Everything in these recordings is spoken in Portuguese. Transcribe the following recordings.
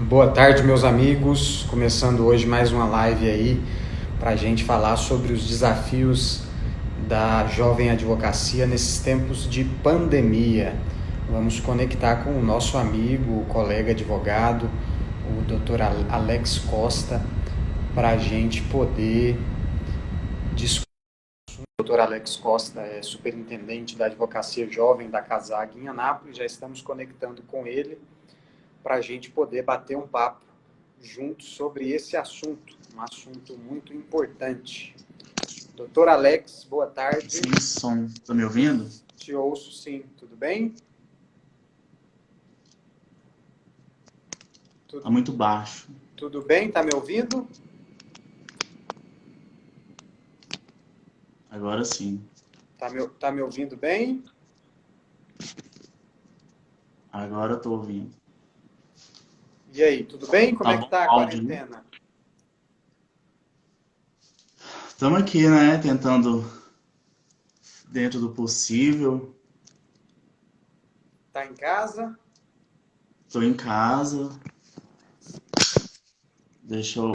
Boa tarde, meus amigos. Começando hoje mais uma live aí para a gente falar sobre os desafios da jovem advocacia nesses tempos de pandemia. Vamos conectar com o nosso amigo, o colega advogado, o Dr. Alex Costa, para a gente poder discutir. O Dr. Alex Costa é superintendente da advocacia jovem da CASAG em Anápolis. Já estamos conectando com ele para a gente poder bater um papo junto sobre esse assunto, um assunto muito importante. Doutor Alex, boa tarde. Sem som. Tá me ouvindo? Te ouço sim, tudo bem? Tá muito baixo. Tudo bem, tá me ouvindo? Agora sim. Tá me ouvindo bem? Agora eu tô ouvindo. E aí, tudo bem? Como Tá é que bom tá o a áudio, né? quarentena? Estamos aqui, né? Tentando, dentro do possível. Tá em casa? Tô em casa. Deixa eu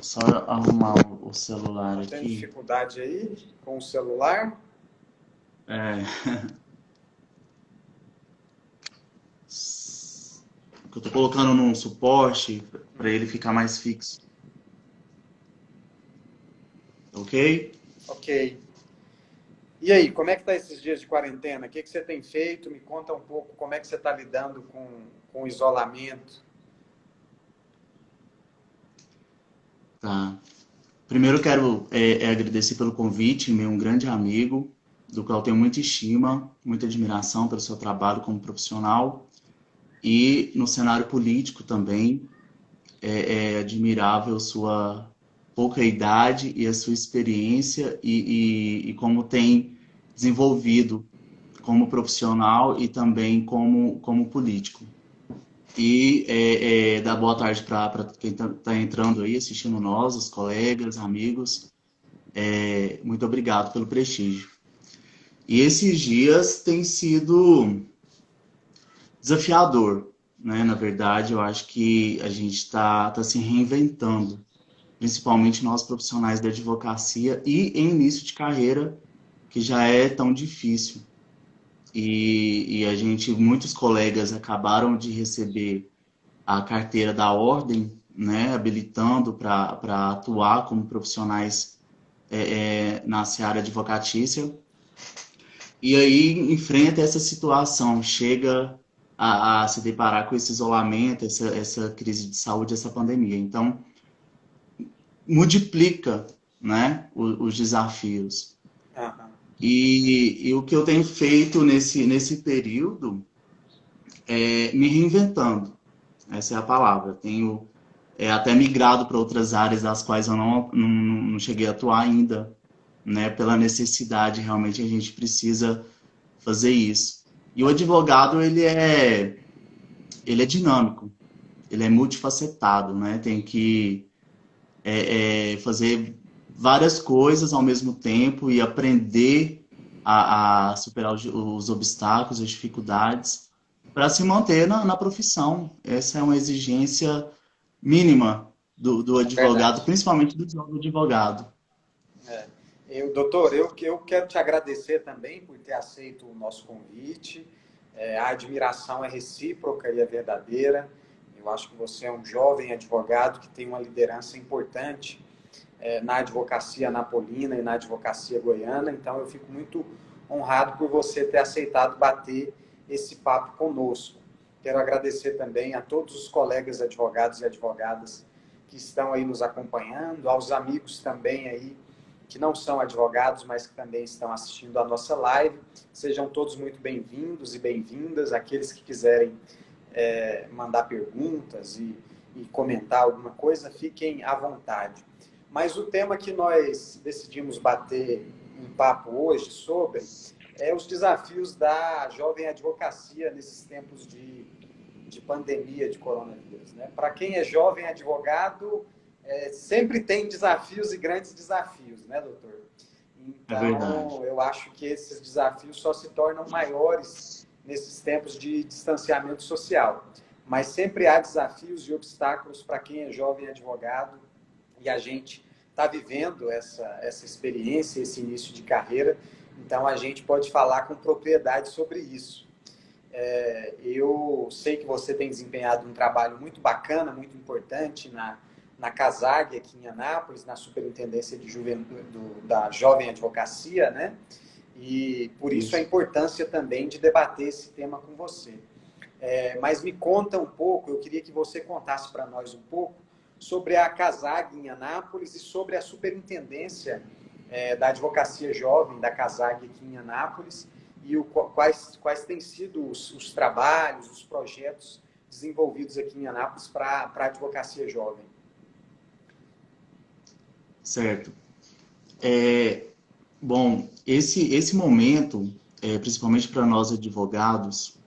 só arrumar o celular Tá tendo aqui. dificuldade aí com o celular? É. Que eu tô colocando num suporte para ele ficar mais fixo. Ok? Ok. E aí, como é que tá esses dias de quarentena? O que você tem feito? Me conta um pouco como é que você está lidando com o isolamento. Tá. Primeiro eu quero agradecer pelo convite, meu um grande amigo, do qual tenho muita estima, muita admiração pelo seu trabalho como profissional e no cenário político também é admirável sua pouca idade e a sua experiência e como tem desenvolvido como profissional e também como político. E dar boa tarde para quem está entrando aí, assistindo nós, os colegas, amigos. Muito obrigado pelo prestígio. E esses dias tem sido desafiador, né? Na verdade, eu acho que a gente está se reinventando, principalmente nós profissionais da advocacia e em início de carreira, que já é tão difícil. E a gente, muitos colegas acabaram de receber a carteira da ordem, né? Habilitando para atuar como profissionais na seara advocatícia. E aí enfrenta essa situação, chega a se deparar com esse isolamento, essa crise de saúde, essa pandemia. Então, multiplica, né, os desafios. Aham. E o que eu tenho feito nesse período é me reinventando. Essa é a palavra. Tenho até migrado para outras áreas das quais eu não cheguei a atuar ainda, né, pela necessidade, realmente a gente precisa fazer isso. E o advogado, ele é dinâmico, ele é multifacetado, né? Tem que fazer várias coisas ao mesmo tempo e aprender a superar os obstáculos, as dificuldades, para se manter na profissão. Essa é uma exigência mínima do É advogado, verdade. principalmente do jovem advogado. É. Doutor, eu quero te agradecer também por ter aceito o nosso convite. A admiração é recíproca e é verdadeira. Eu acho que você é um jovem advogado que tem uma liderança importante na advocacia napolina e na advocacia goiana. Então, eu fico muito honrado por você ter aceitado bater esse papo conosco. Quero agradecer também a todos os colegas advogados e advogadas que estão aí nos acompanhando, aos amigos também aí que não são advogados, mas que também estão assistindo a nossa live. Sejam todos muito bem-vindos e bem-vindas. Aqueles que quiserem mandar perguntas e comentar alguma coisa, fiquem à vontade. Mas o tema que nós decidimos bater um papo hoje sobre é os desafios da jovem advocacia nesses tempos de pandemia de coronavírus. Né? Para quem é jovem advogado, sempre tem desafios e grandes desafios, né, doutor? É verdade. Então, eu acho que esses desafios só se tornam maiores nesses tempos de distanciamento social. mas sempre há desafios e obstáculos para quem é jovem advogado, e a gente está vivendo essa experiência, esse início de carreira, então a gente pode falar com propriedade sobre isso. Eu sei que você tem desempenhado um trabalho muito bacana, muito importante na CASAG, aqui em Anápolis, na Superintendência de Juventude, da Jovem Advocacia, né? E por isso a importância também de debater esse tema com você. Mas me conta um pouco, eu queria que você contasse para nós um pouco sobre a CASAG em Anápolis e sobre a Superintendência da Advocacia Jovem da CASAG aqui em Anápolis e quais têm sido os trabalhos, os projetos desenvolvidos aqui em Anápolis para a advocacia jovem. Certo. Bom, esse momento, principalmente para nós advogados,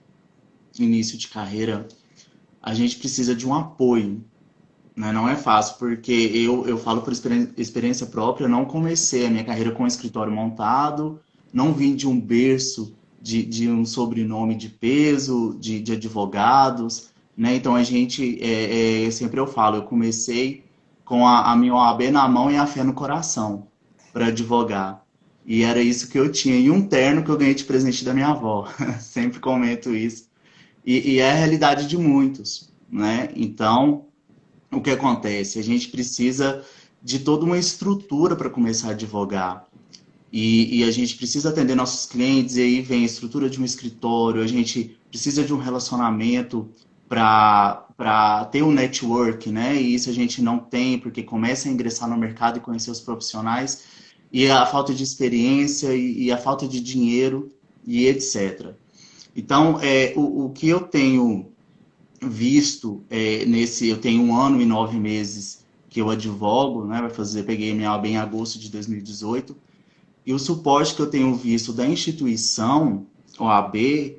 início de carreira, a gente precisa de um apoio, né? Não é fácil, porque eu falo por experiência própria, eu não comecei a minha carreira com um escritório montado, não vim de um berço de um sobrenome de peso, de advogados, né? Então a gente, sempre eu falo, eu comecei com a minha OAB na mão e a fé no coração para advogar. E era isso que eu tinha. E um terno que eu ganhei de presente da minha avó. Sempre comento isso. E é a realidade de muitos, né? Então, o que acontece? A gente precisa de toda uma estrutura para começar a advogar. E a gente precisa atender nossos clientes, e aí vem a estrutura de um escritório, a gente precisa de um relacionamento para ter um network, né? E isso a gente não tem, porque começa a ingressar no mercado e conhecer os profissionais, e a falta de experiência, e a falta de dinheiro, e etc. Então, o que eu tenho visto eu tenho 1 ano e 9 meses que eu advogo, né? Peguei minha OAB em agosto de 2018, e o suporte que eu tenho visto da instituição OAB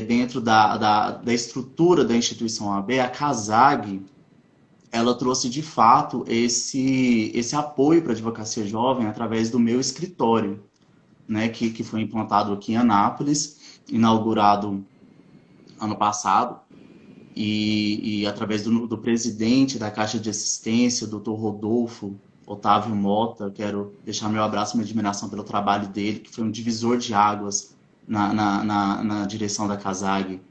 dentro da estrutura da instituição OAB, a CASAG, ela trouxe de fato esse apoio para a advocacia jovem através do meu escritório, né, que foi implantado aqui em Anápolis, inaugurado ano passado, e através do presidente da Caixa de Assistência, o Dr. Rodolfo Otávio Mota. Quero deixar meu abraço e minha admiração pelo trabalho dele, que foi um divisor de águas na direção da CASAG.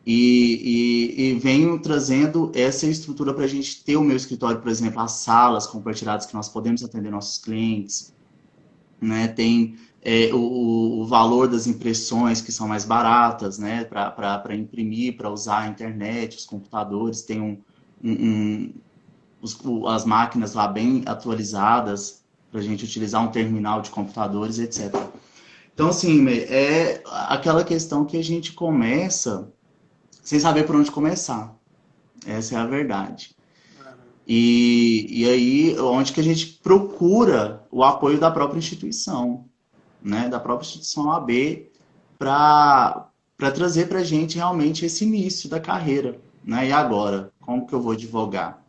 E venho trazendo essa estrutura para a gente ter o meu escritório, por exemplo, as salas compartilhadas que nós podemos atender nossos clientes, né? Tem o valor das impressões que são mais baratas, né? Para imprimir, para usar a internet, os computadores, tem as máquinas lá bem atualizadas para a gente utilizar um terminal de computadores, etc. Então, assim, é aquela questão que a gente começa sem saber por onde começar. Essa é a verdade. E aí, onde que a gente procura o apoio da própria instituição, né? Da própria instituição OAB, para trazer para a gente realmente esse início da carreira, né? E agora, como que eu vou advogar?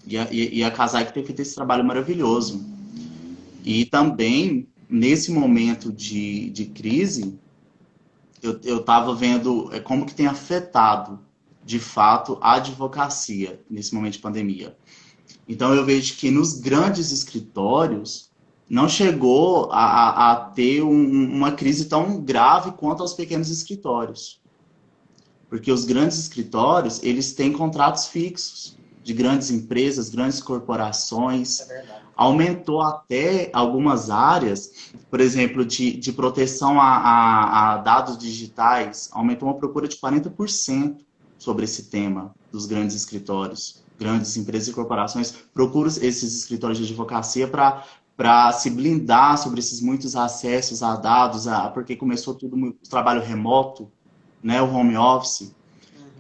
E a CASAG tem feito esse trabalho maravilhoso. E também, nesse momento de crise, eu estava vendo como que tem afetado, de fato, a advocacia nesse momento de pandemia. Então, eu vejo que nos grandes escritórios não chegou a ter uma crise tão grave quanto aos pequenos escritórios. Porque os grandes escritórios, eles têm contratos fixos de grandes empresas, grandes corporações. É verdade. Aumentou até algumas áreas, por exemplo, de proteção a dados digitais, aumentou uma procura de 40% sobre esse tema dos grandes escritórios. Grandes empresas e corporações procuram esses escritórios de advocacia para se blindar sobre esses muitos acessos a dados, porque começou tudo o trabalho remoto, né, o home office,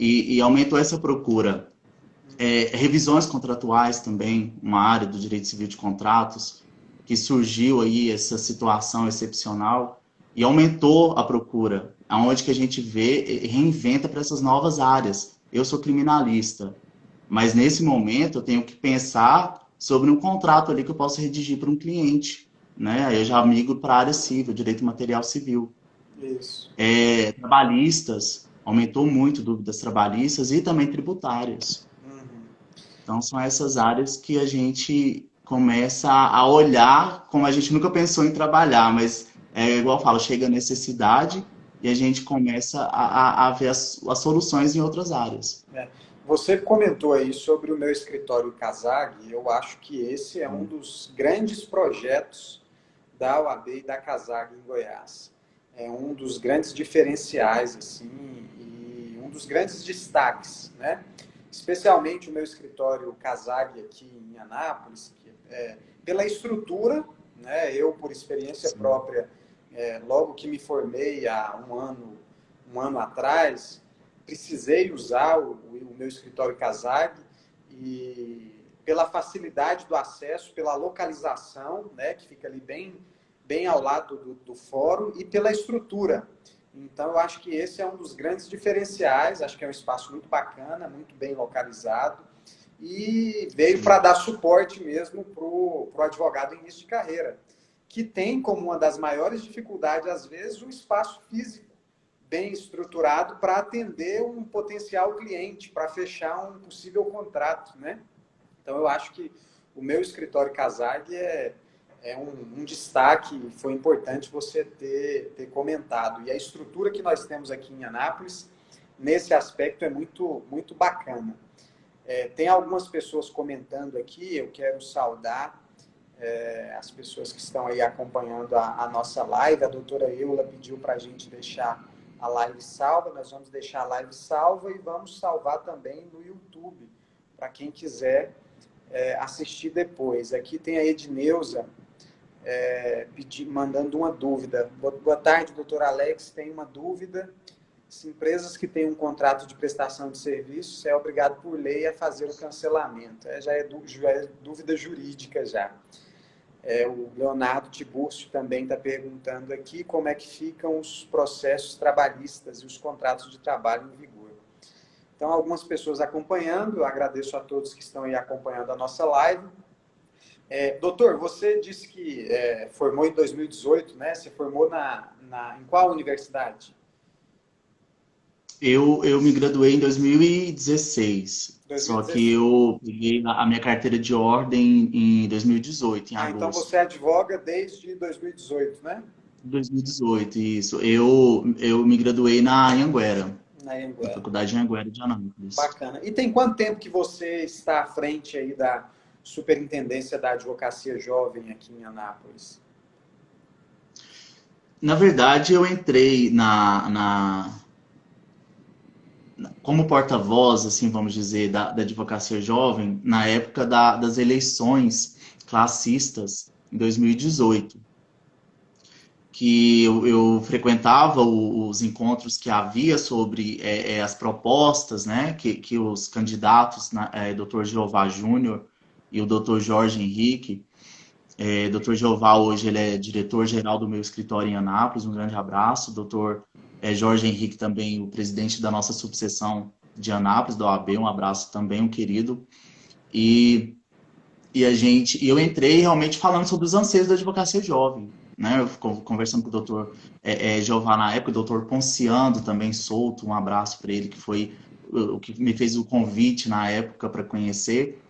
e aumentou essa procura. Revisões contratuais também, uma área do direito civil de contratos, que surgiu aí essa situação excepcional e aumentou a procura, aonde que a gente reinventa para essas novas áreas. Eu sou criminalista, mas nesse momento eu tenho que pensar sobre um contrato ali que eu posso redigir para um cliente, né? Aí eu já migro para a área civil, direito material civil. Isso. Trabalhistas, aumentou muito dúvidas trabalhistas e também tributárias. Uhum. Então, são essas áreas que a gente começa a olhar como a gente nunca pensou em trabalhar, mas é igual eu falo, chega a necessidade e a gente começa a ver as soluções em outras áreas. É. Você comentou aí sobre o meu escritório Casag, e eu acho que esse é um dos grandes projetos da UAB e da Casag em Goiás. É um dos grandes diferenciais, assim, e um dos grandes destaques, né? Especialmente o meu escritório Casag aqui em Anápolis, pela estrutura, né? Eu, por experiência Sim. própria, logo que me formei há um ano atrás, precisei usar o meu escritório Casag e pela facilidade do acesso, pela localização, né, que fica ali bem ao lado do fórum, e pela estrutura. Então, eu acho que esse é um dos grandes diferenciais, acho que é um espaço muito bacana, muito bem localizado, e veio para dar suporte mesmo para o advogado em início de carreira, que tem como uma das maiores dificuldades, às vezes, o espaço físico bem estruturado para atender um potencial cliente, para fechar um possível contrato, né? Então, eu acho que o meu escritório Casag é um destaque, foi importante você ter comentado. E a estrutura que nós temos aqui em Anápolis, nesse aspecto, é muito bacana. Tem algumas pessoas comentando aqui, eu quero saudar as pessoas que estão aí acompanhando a nossa live. A doutora Eula pediu para a gente deixar a live salva, nós vamos deixar a live salva e vamos salvar também no YouTube, para quem quiser assistir depois. Aqui tem a Edneuza mandando uma dúvida. Boa tarde, doutor Alex, tem uma dúvida. Se empresas que têm um contrato de prestação de serviços é obrigado por lei a fazer o cancelamento. Já é dúvida jurídica já. O Leonardo Tiburcio também está perguntando aqui como é que ficam os processos trabalhistas e os contratos de trabalho em vigor. Então, algumas pessoas acompanhando, eu agradeço a todos que estão aí acompanhando a nossa live. Doutor, você disse que formou em 2018, né? Você formou em qual universidade? Eu me graduei em 2016, só que 2016. eu peguei a minha carteira de ordem em 2018, em Então agosto você advoga desde 2018, né? de 2018, isso. Eu me graduei na Anhanguera, Na na Anhanguera. Faculdade de Anhanguera de Anápolis. Bacana. E tem quanto tempo que você está à frente aí da Superintendência da Advocacia Jovem aqui em Anápolis? Na verdade, eu entrei como porta-voz, assim, vamos dizer, da advocacia jovem, na época das eleições classistas, em 2018, que eu frequentava os encontros que havia sobre as propostas, né, que os candidatos, Dr. Jeová Júnior e o Dr. Jorge Henrique. Dr. Jeová hoje ele é diretor-geral do meu escritório em Anápolis, um grande abraço. Dr. Jorge Henrique também, o presidente da nossa subseção de Anápolis, da OAB, um abraço também, um querido. E eu entrei realmente falando sobre os anseios da advocacia jovem, né? Eu fico conversando com o doutor Jeová na época, o doutor Ponciando também solto, um abraço para ele, que foi o que me fez o convite na época para conhecer.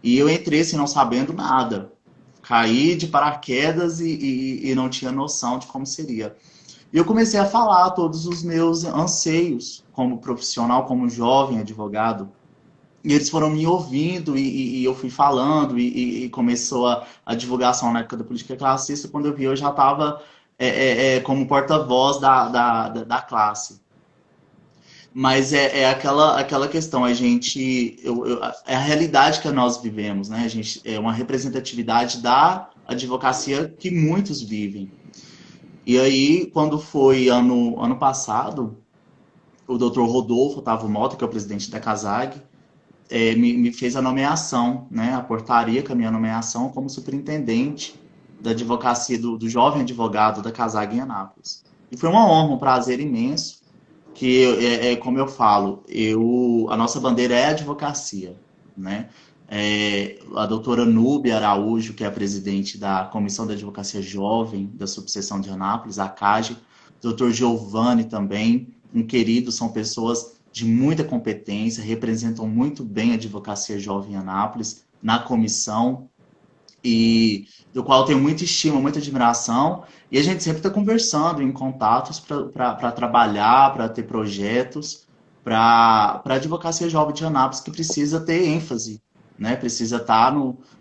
E eu entrei assim, não sabendo nada. Caí de paraquedas e não tinha noção de como seria. E eu comecei a falar todos os meus anseios como profissional, como jovem advogado. E eles foram me ouvindo e eu fui falando e começou a divulgação na época da política classista. Quando eu vi, eu já estava como porta-voz da classe. Mas é aquela questão, é a realidade que nós vivemos, né? A gente, é uma representatividade da advocacia que muitos vivem. E aí, quando foi ano passado, o doutor Rodolfo Otávio Mota, que é o presidente da CASAG, me fez a nomeação, né? A portaria com a minha nomeação como superintendente da advocacia do jovem advogado da CASAG em Anápolis. E foi uma honra, um prazer imenso, que como eu falo, a nossa bandeira é a advocacia, né? A doutora Núbia Araújo, que é a presidente da Comissão da Advocacia Jovem da subseção de Anápolis, a CAGE, o doutor Giovanni também, um querido, são pessoas de muita competência, representam muito bem a advocacia jovem em Anápolis, na comissão, e do qual eu tenho muita estima, muita admiração, e a gente sempre está conversando em contatos para trabalhar, para ter projetos, para a advocacia jovem de Anápolis, que precisa ter ênfase, né? Precisa estar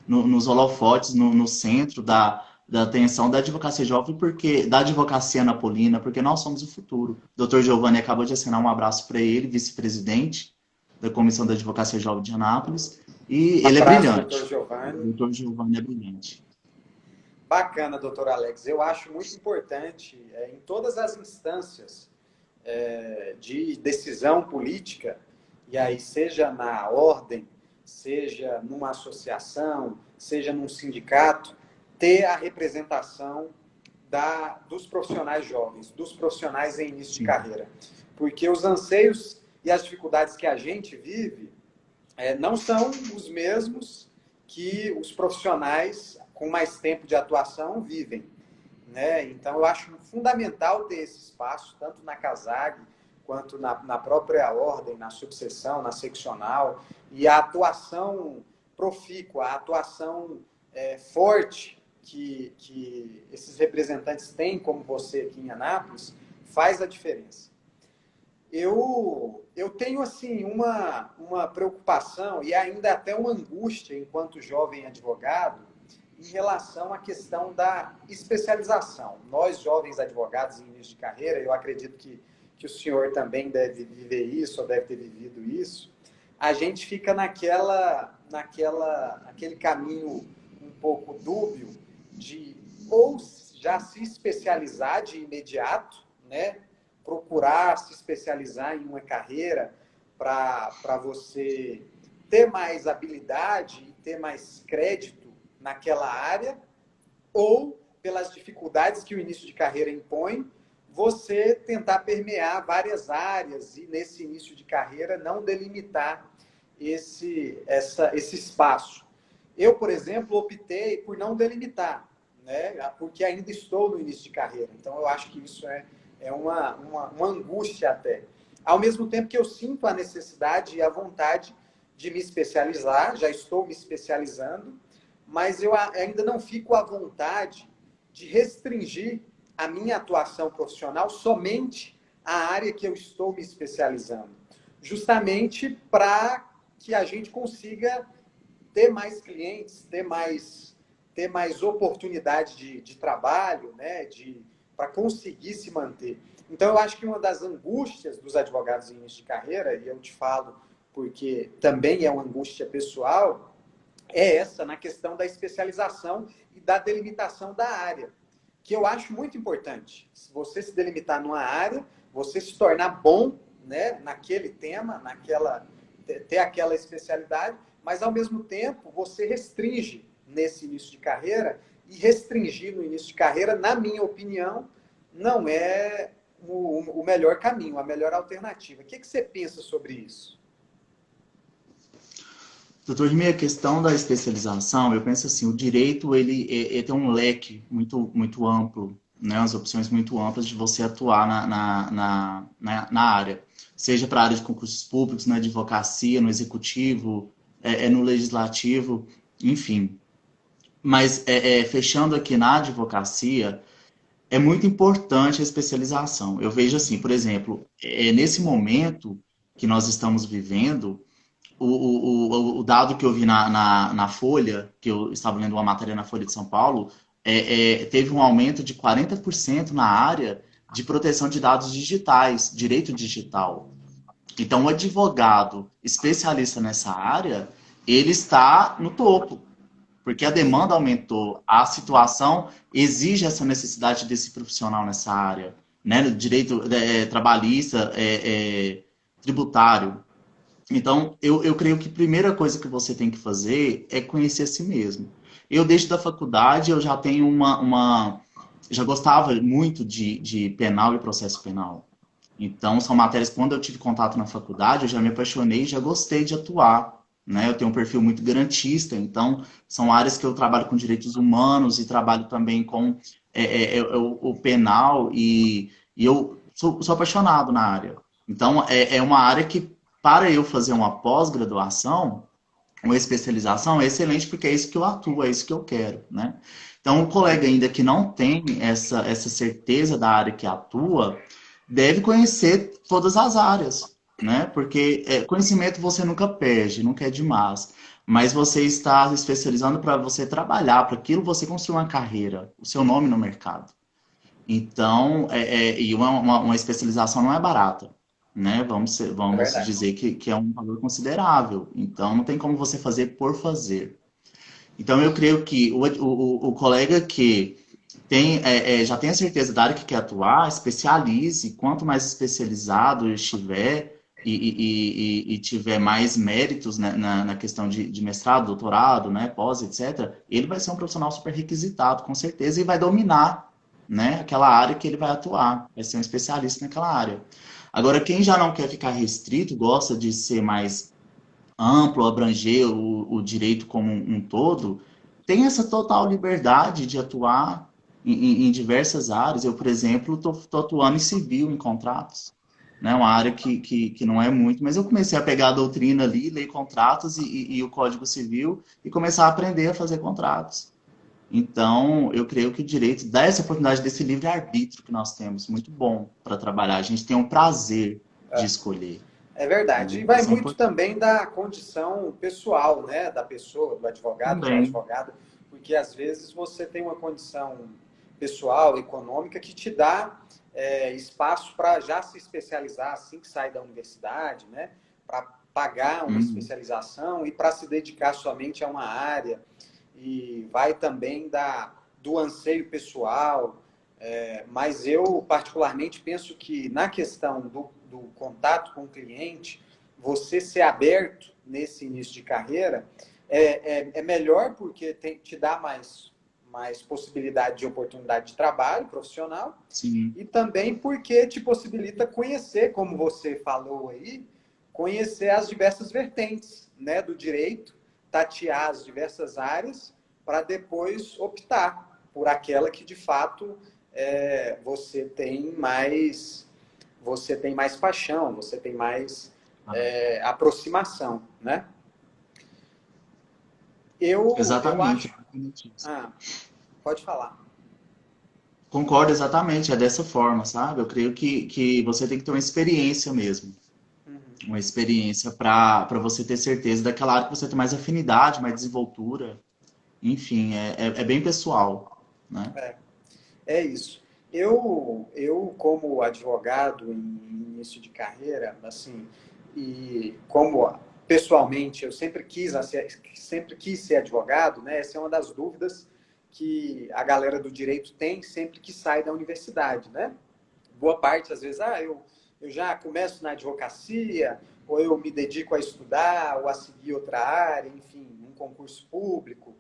nos holofotes, no centro da atenção da advocacia jovem, porque da advocacia napolina, porque nós somos o futuro. O doutor Giovanni acabou de assinar, um abraço para ele, vice-presidente da Comissão da Advocacia Jovem de Anápolis, e ele é Abraço, doutor brilhante. O Giovanni. doutor Giovanni é brilhante. Bacana, doutor Alex. Eu acho muito importante, em todas as instâncias de decisão política, e aí seja na ordem, seja numa associação, seja num sindicato, ter a representação dos profissionais jovens, dos profissionais em início de carreira. Porque os anseios e as dificuldades que a gente vive não são os mesmos que os profissionais com mais tempo de atuação vivem, né? Então, eu acho fundamental ter esse espaço, tanto na CASAG, quanto na própria ordem, na subseção, na seccional, e a atuação profícua, a atuação forte que esses representantes têm, como você aqui em Anápolis, faz a diferença. Eu tenho, assim, uma preocupação e ainda até uma angústia, enquanto jovem advogado, em relação à questão da especialização. Nós, jovens advogados em início de carreira, eu acredito que o senhor também deve viver isso, ou deve ter vivido isso, a gente fica naquele caminho um pouco dúbio de ou já se especializar de imediato, né? Procurar se especializar em uma carreira para você ter mais habilidade e ter mais crédito naquela área, ou pelas dificuldades que o início de carreira impõe, você tentar permear várias áreas e, nesse início de carreira, não delimitar esse espaço. Eu, por exemplo, optei por não delimitar, né? Porque ainda estou no início de carreira. Então, eu acho que isso é uma angústia até. Ao mesmo tempo que eu sinto a necessidade e a vontade de me especializar, já estou me especializando, mas eu ainda não fico à vontade de restringir a minha atuação profissional somente à área que eu estou me especializando, justamente para que a gente consiga ter mais clientes, ter mais oportunidade de trabalho, né, para conseguir se manter. Então, eu acho que uma das angústias dos advogados em início de carreira, e eu te falo porque também é uma angústia pessoal, é essa, na questão da especialização e da delimitação da área, que eu acho muito importante. Se você se delimitar numa área, você se tornar bom, né, naquele tema, ter aquela especialidade, mas, ao mesmo tempo, você restringe nesse início de carreira, e restringir no início de carreira, na minha opinião, não é o melhor caminho, a melhor alternativa. O que você pensa sobre isso? Doutor Rimi, a questão da especialização, eu penso assim, o direito ele tem um leque muito amplo, né, as opções muito amplas de você atuar na área, seja para a área de concursos públicos, na advocacia, no executivo, no legislativo, enfim. Mas fechando aqui na advocacia, é muito importante a especialização. Eu vejo assim, por exemplo, nesse momento que nós estamos vivendo, o dado que eu vi na Folha, que eu estava lendo uma matéria na Folha de São Paulo, teve um aumento de 40% na área de proteção de dados digitais, direito digital. Então, o advogado especialista nessa área, ele está no topo, porque a demanda aumentou, a situação exige essa necessidade desse profissional nessa área, né? Direito trabalhista, tributário. Então, eu creio que a primeira coisa que você tem que fazer é conhecer a si mesmo. Eu, desde da faculdade, eu já tenho já gostava muito de penal e processo penal. Então, são matérias que, quando eu tive contato na faculdade, eu já me apaixonei e já gostei de atuar, né? Eu tenho um perfil muito garantista, então, são áreas que eu trabalho com direitos humanos e trabalho também com o penal, e eu sou apaixonado na área. Então, é uma área que, para eu fazer uma pós-graduação, uma especialização, é excelente, porque é isso que eu atuo, é isso que eu quero, né? Então, o colega ainda que não tem essa certeza da área que atua, deve conhecer todas as áreas, né? Porque conhecimento você nunca perde, nunca é demais. Mas você está se especializando para você trabalhar, para aquilo você construir uma carreira, o seu nome no mercado. Então, e uma especialização não é barata, né? É Vamos verdade. dizer que é um valor considerável. Então, não tem como você fazer por fazer. Então, eu creio que o colega que já tem a certeza da área que quer atuar, especialize. Quanto mais especializado estiver e tiver mais méritos, né, na questão de mestrado, doutorado, né, pós, etc., ele vai ser um profissional super requisitado, com certeza, e vai dominar, né, aquela área que ele vai atuar. Vai ser um especialista naquela área. Agora, quem já não quer ficar restrito, gosta de ser mais amplo, abranger o direito como um todo, tem essa total liberdade de atuar em diversas áreas. Eu, por exemplo, estou atuando em civil, em contratos, né? Uma área que não é muito, mas eu comecei a pegar a doutrina ali, ler contratos e o Código Civil e começar a aprender a fazer contratos. Então, eu creio que o direito dá essa oportunidade desse livre-arbítrio que nós temos, muito bom para trabalhar. A gente tem um prazer de escolher, É verdade. E né? vai Isso é muito importante também da condição pessoal, né, da pessoa, do advogado, da também. advogada, porque às vezes você tem uma condição pessoal, econômica, que te dá espaço para já se especializar assim que sai da universidade, né, para pagar uma Uhum. especialização e para se dedicar somente a uma área. E vai também do anseio pessoal, mas eu, particularmente, penso que na questão do contato com o cliente, você ser aberto nesse início de carreira é melhor porque te dá mais possibilidade de oportunidade de trabalho profissional Sim, e também porque te possibilita conhecer, como você falou aí, conhecer as diversas vertentes, né, do direito, tatear as diversas áreas para depois optar por aquela que de fato você tem mais paixão, você tem mais tá. aproximação, né? Eu Exatamente, acho. exatamente isso. Ah, pode falar. Concordo exatamente, é dessa forma, sabe? Eu creio que você tem que ter uma experiência mesmo. Uhum. Uma experiência para você ter certeza daquela área que você tem mais afinidade, mais desenvoltura. Enfim, é bem pessoal, né? É isso. Eu como advogado em início de carreira, assim, e como pessoalmente eu sempre quis ser advogado, né? Essa é uma das dúvidas que a galera do direito tem sempre que sai da universidade, né? Boa parte, às vezes, eu já começo na advocacia, ou eu me dedico a estudar, ou a seguir outra área, enfim, um concurso público.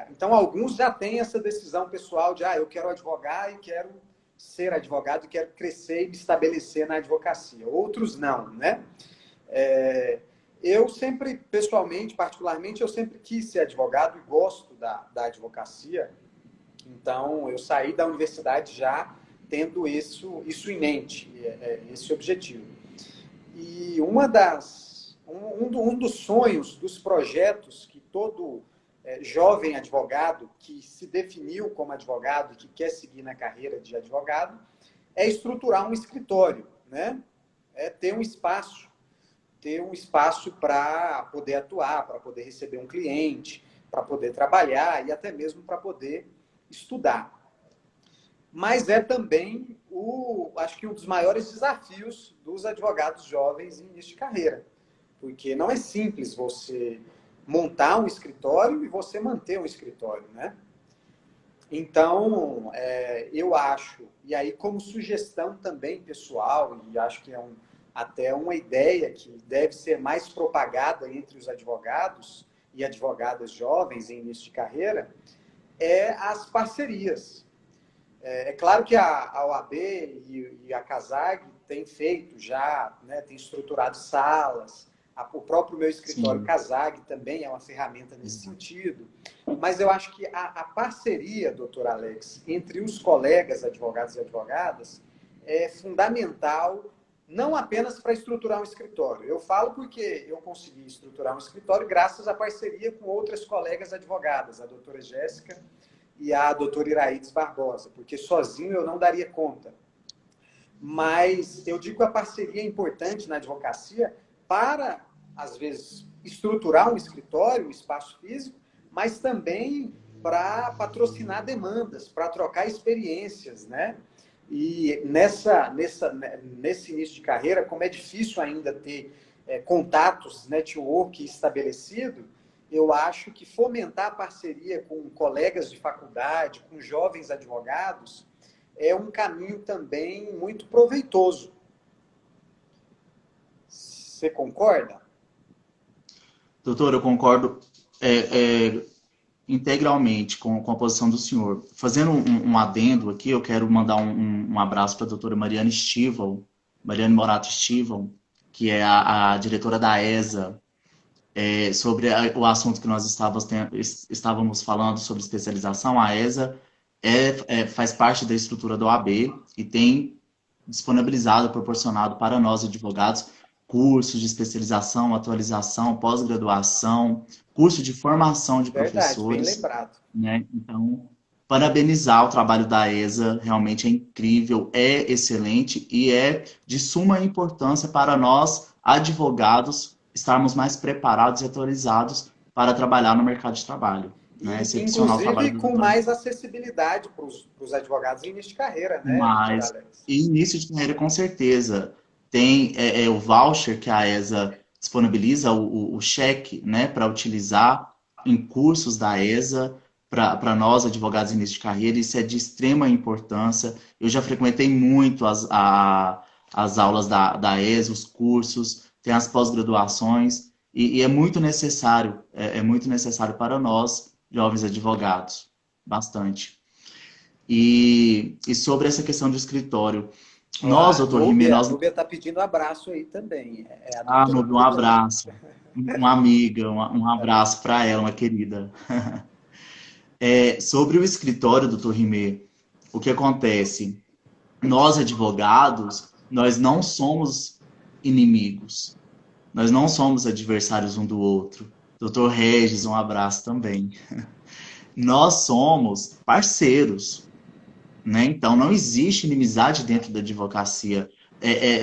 Então, alguns já têm essa decisão pessoal de, eu quero advogar e quero ser advogado, e quero crescer e me estabelecer na advocacia. Outros não, né? Eu sempre, pessoalmente, particularmente, eu sempre quis ser advogado e gosto da advocacia. Então, eu saí da universidade já tendo isso em mente, esse objetivo. E um dos sonhos, dos projetos que todo jovem advogado que se definiu como advogado, que quer seguir na carreira de advogado, é estruturar um escritório, né? É ter um espaço para poder atuar, para poder receber um cliente, para poder trabalhar e até mesmo para poder estudar. Mas é também acho que um dos maiores desafios dos advogados jovens em início de carreira, porque não é simples você montar um escritório e você manter um escritório, né? Então, eu acho, e aí como sugestão também pessoal, e acho que até uma ideia que deve ser mais propagada entre os advogados e advogadas jovens em início de carreira, é as parcerias. É claro que a OAB e a CASAG têm feito já, né, tem estruturado salas, o próprio meu escritório Sim, CASAG também é uma ferramenta nesse exato. sentido, mas eu acho que a parceria, doutor Alex, entre os colegas advogados e advogadas é fundamental, não apenas para estruturar um escritório. Eu falo porque eu consegui estruturar um escritório graças à parceria com outras colegas advogadas, a doutora Jéssica e a doutora Iraides Barbosa, porque sozinho eu não daria conta. Mas eu digo que a parceria é importante na advocacia para, às vezes, estruturar um escritório, um espaço físico, mas também para patrocinar demandas, para trocar experiências, né? E nesse início de carreira, como é difícil ainda ter contatos, network estabelecido, eu acho que fomentar a parceria com colegas de faculdade, com jovens advogados, é um caminho também muito proveitoso. Você concorda? Doutor, eu concordo integralmente com a posição do senhor. Fazendo um adendo aqui, eu quero mandar um abraço para a doutora Mariane Morato Estival, que é a diretora da ESA, sobre o assunto que nós estávamos falando sobre especialização. A ESA faz parte da estrutura da OAB e tem disponibilizado, proporcionado para nós advogados cursos de especialização, atualização, pós-graduação, curso de formação de Verdade, bem professores, lembrado. né? Então, parabenizar o trabalho da ESA, realmente é incrível, é excelente e é de suma importância para nós, advogados, estarmos mais preparados e atualizados para trabalhar no mercado de trabalho. Né? Excepcional o trabalho Inclusive do com doutor. mais acessibilidade para os advogados em início de carreira, né, doutor Mas, Alex? e início de carreira, com certeza. Tem o voucher que a ESA disponibiliza, o cheque, né, para utilizar em cursos da ESA, para nós, advogados em início de carreira, isso é de extrema importância. Eu já frequentei muito as aulas da ESA, os cursos, tem as pós-graduações, e é muito necessário para nós, jovens advogados, bastante. E sobre essa questão do escritório, Ó, nós, doutor Rimé, A nós... Núbia está pedindo abraço aí também. É a Ah, doutora Nubia, um Núbia. abraço. Uma amiga, um abraço para ela, uma querida. Sobre o escritório, doutor Rimé, o que acontece? Nós, advogados, nós não somos inimigos. Nós não somos adversários um do outro. Doutor Regis, um abraço também. Nós somos parceiros. Né? Então, não existe inimizade dentro da advocacia.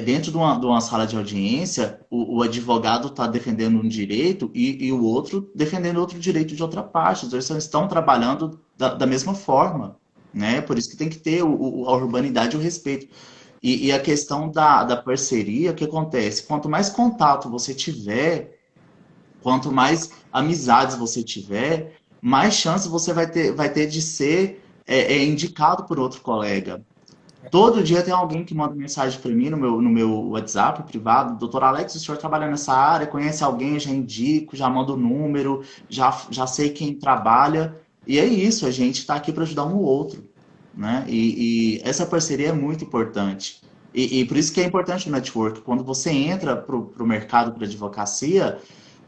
Dentro de uma sala de audiência, o advogado está defendendo um direito e o outro defendendo outro direito de outra parte. Os dois estão trabalhando da mesma forma. Né? Por isso que tem que ter a urbanidade e o respeito. E a questão da parceria, o que acontece? Quanto mais contato você tiver, quanto mais amizades você tiver, mais chance você vai ter de ser indicado por outro colega. Todo dia tem alguém que manda mensagem para mim no meu WhatsApp privado: doutor Alex, o senhor trabalha nessa área, conhece alguém, eu já indico, já mando o número, já sei quem trabalha. E é isso, a gente está aqui para ajudar um ao outro. Né? E essa parceria é muito importante. E por isso que é importante o network. Quando você entra para o mercado, para a advocacia,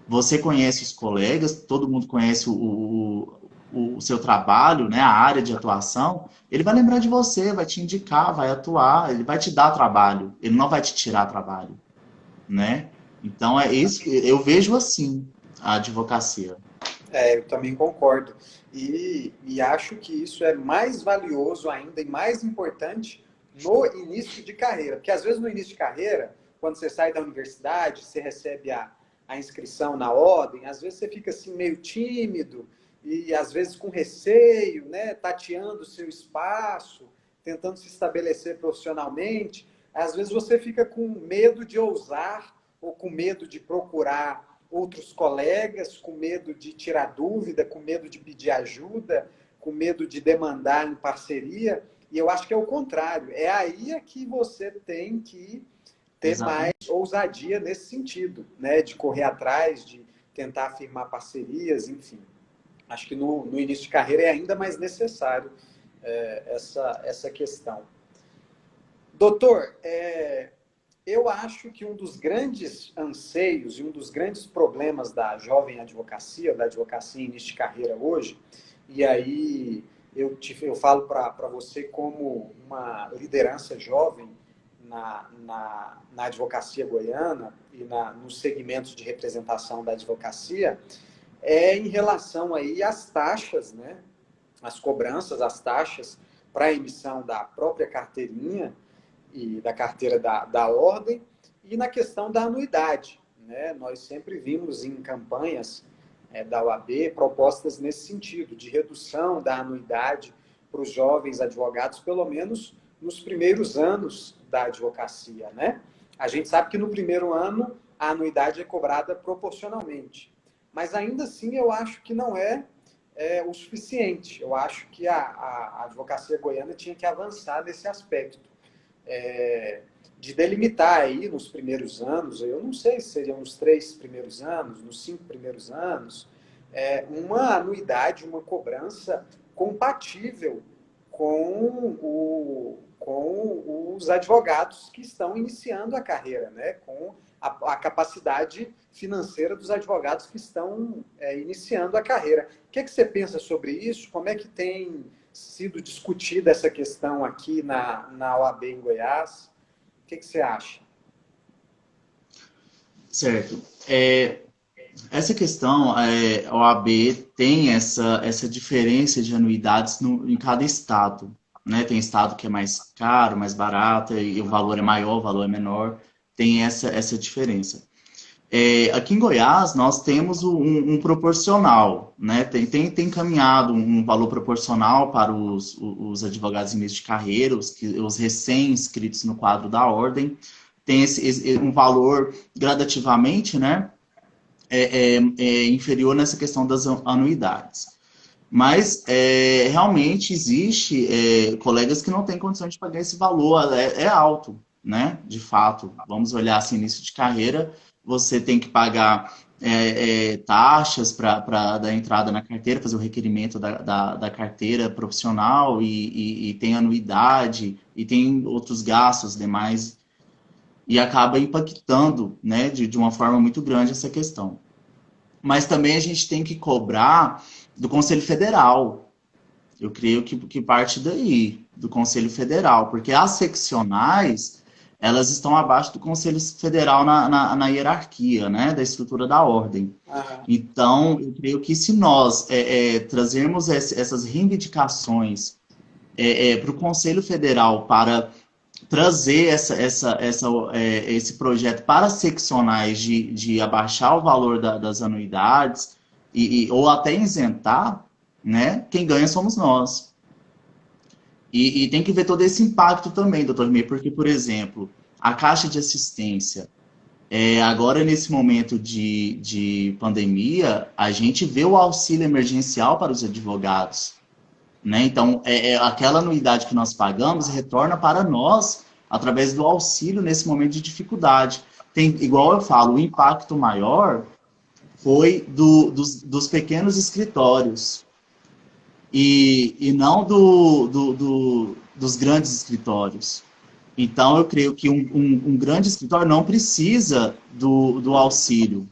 você conhece os colegas, todo mundo conhece o seu trabalho, né, a área de atuação, ele vai lembrar de você, vai te indicar, vai atuar, ele vai te dar trabalho, ele não vai te tirar trabalho, né? Então é isso, eu vejo assim a advocacia. Eu também concordo. E acho que isso é mais valioso ainda e mais importante no início de carreira. Porque às vezes no início de carreira, quando você sai da universidade, você recebe a inscrição na ordem, às vezes você fica assim meio tímido e às vezes com receio, né, tateando o seu espaço, tentando se estabelecer profissionalmente. Às vezes você fica com medo de ousar ou com medo de procurar outros colegas, com medo de tirar dúvida, com medo de pedir ajuda, com medo de demandar em parceria. E eu acho que é o contrário. É aí que você tem que ter mais Exatamente. ousadia nesse sentido, né? De correr atrás, de tentar firmar parcerias, enfim. Acho que no início de carreira é ainda mais necessário essa questão. Doutor, eu acho que um dos grandes anseios e um dos grandes problemas da jovem advocacia, da advocacia em início de carreira hoje, e aí eu falo para você como uma liderança jovem, na advocacia goiana e nos segmentos de representação da advocacia é em relação aí às taxas, né? As cobranças, as taxas para a emissão da própria carteirinha e da carteira da ordem e na questão da anuidade, né? Nós sempre vimos em campanhas da OAB propostas nesse sentido, de redução da anuidade para os jovens advogados, pelo menos nos primeiros anos da advocacia, né? A gente sabe que no primeiro ano a anuidade é cobrada proporcionalmente, mas ainda assim eu acho que não é o suficiente. Eu acho que a advocacia goiana tinha que avançar nesse aspecto, de delimitar aí nos primeiros anos, eu não sei se seriam nos 3 primeiros anos, nos 5 primeiros anos, uma anuidade, uma cobrança compatível com os advogados que estão iniciando a carreira, né? Com a capacidade financeira dos advogados que estão iniciando a carreira. O que você pensa sobre isso? Como é que tem sido discutida essa questão aqui na OAB em Goiás? O que você acha? Certo. Essa questão, a OAB tem essa diferença de anuidades em cada estado, né? Tem estado que é mais caro, mais barato, e o valor é maior, o valor é menor, tem essa diferença. Aqui em Goiás, nós temos um proporcional, né? Tem encaminhado um valor proporcional para os advogados em início de carreira, os recém-inscritos no quadro da ordem, tem um valor gradativamente, né? Inferior nessa questão das anuidades. Mas realmente existe colegas que não têm condições de pagar esse valor, é alto, né? De fato, vamos olhar assim, início de carreira, você tem que pagar taxas para dar entrada na carteira, fazer o requerimento da carteira profissional e tem anuidade e tem outros gastos demais e acaba impactando, né, de uma forma muito grande essa questão. Mas também a gente tem que cobrar do Conselho Federal. Eu creio que parte daí, do Conselho Federal, porque as seccionais, elas estão abaixo do Conselho Federal na hierarquia, né, da estrutura da ordem. Aham. Então, eu creio que se nós trazermos essas reivindicações para o Conselho Federal para trazer esse projeto para seccionais de abaixar o valor das anuidades ou até isentar, né? Quem ganha somos nós. E tem que ver todo esse impacto também, doutor Rimei, porque, por exemplo, a Caixa de Assistência, agora nesse momento de pandemia, a gente vê o auxílio emergencial para os advogados. Né? Então, aquela anuidade que nós pagamos retorna para nós através do auxílio nesse momento de dificuldade. Igual eu falo, o impacto maior foi dos pequenos escritórios e não dos grandes escritórios. Então, eu creio que um grande escritório não precisa do auxílio,